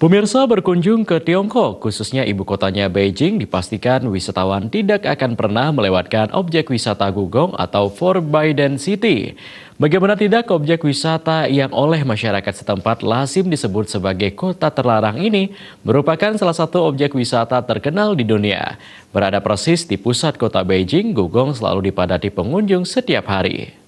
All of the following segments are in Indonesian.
Pemirsa berkunjung ke Tiongkok, khususnya ibu kotanya Beijing, dipastikan wisatawan tidak akan pernah melewatkan objek wisata Gugong atau Forbidden City. Bagaimana tidak, objek wisata yang oleh masyarakat setempat lazim disebut sebagai kota terlarang ini merupakan salah satu objek wisata terkenal di dunia. Berada persis di pusat kota Beijing, Gugong selalu dipadati pengunjung setiap hari.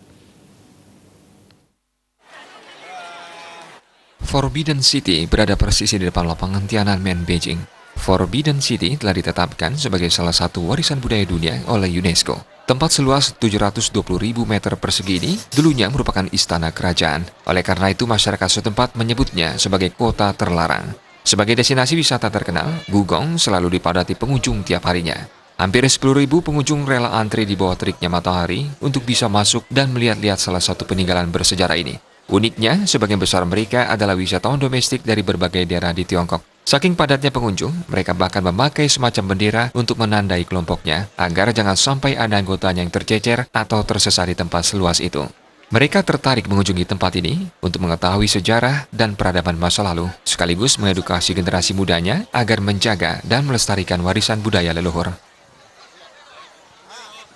Forbidden City berada persis di depan lapangan Tiananmen, Beijing. Forbidden City telah ditetapkan sebagai salah satu warisan budaya dunia oleh UNESCO. Tempat seluas 720.000 meter persegi ini dulunya merupakan istana kerajaan. Oleh karena itu, masyarakat setempat menyebutnya sebagai kota terlarang. Sebagai destinasi wisata terkenal, Gugong selalu dipadati pengunjung tiap harinya. Hampir 10.000 pengunjung rela antri di bawah teriknya matahari untuk bisa masuk dan melihat-lihat salah satu peninggalan bersejarah ini. Uniknya, sebagian besar mereka adalah wisatawan domestik dari berbagai daerah di Tiongkok. Saking padatnya pengunjung, mereka bahkan memakai semacam bendera untuk menandai kelompoknya, agar jangan sampai ada anggotanya yang tercecer atau tersesat di tempat seluas itu. Mereka tertarik mengunjungi tempat ini untuk mengetahui sejarah dan peradaban masa lalu, sekaligus mengedukasi generasi mudanya agar menjaga dan melestarikan warisan budaya leluhur.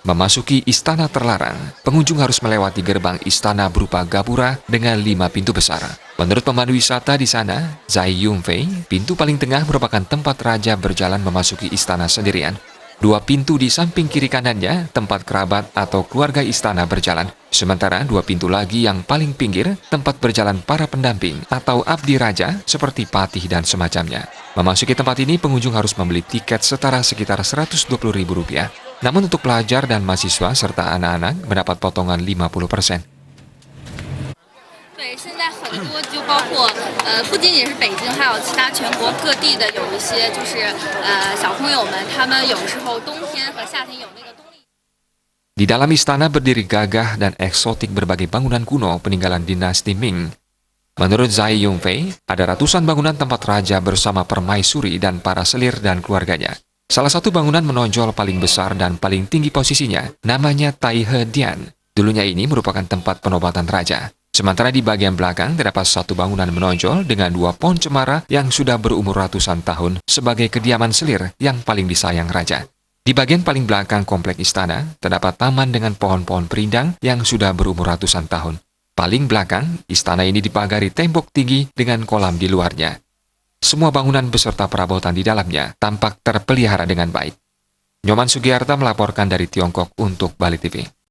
Memasuki istana terlarang, pengunjung harus melewati gerbang istana berupa gapura dengan 5 pintu besar. Menurut pemandu wisata di sana, Zai Yunfei, pintu paling tengah merupakan tempat raja berjalan memasuki istana sendirian. 2 pintu di samping kiri kanannya, tempat kerabat atau keluarga istana berjalan. Sementara 2 pintu lagi yang paling pinggir, tempat berjalan para pendamping atau abdi raja seperti patih dan semacamnya. Memasuki tempat ini, pengunjung harus membeli tiket setara sekitar Rp120.000. Namun untuk pelajar dan mahasiswa serta anak-anak mendapat potongan 50%. 对，现在很多就包括不仅仅是北京，还有其他全国各地的有一些小朋友们，他们有时候冬天和夏天有那个冬令。 Di dalam istana berdiri gagah dan eksotik berbagai bangunan kuno peninggalan dinasti Ming. Menurut Zai Yunfei, ada ratusan bangunan tempat raja bersama permaisuri dan para selir dan keluarganya. Salah satu bangunan menonjol paling besar dan paling tinggi posisinya, namanya Taihe Dian. Dulunya ini merupakan tempat penobatan raja. Sementara di bagian belakang terdapat satu bangunan menonjol dengan 2 pohon cemara yang sudah berumur ratusan tahun sebagai kediaman selir yang paling disayang raja. Di bagian paling belakang komplek istana, terdapat taman dengan pohon-pohon perindang yang sudah berumur ratusan tahun. Paling belakang, istana ini dipagari tembok tinggi dengan kolam di luarnya. Semua bangunan beserta perabotan di dalamnya tampak terpelihara dengan baik. Nyoman Sugiarta melaporkan dari Tiongkok untuk Bali TV.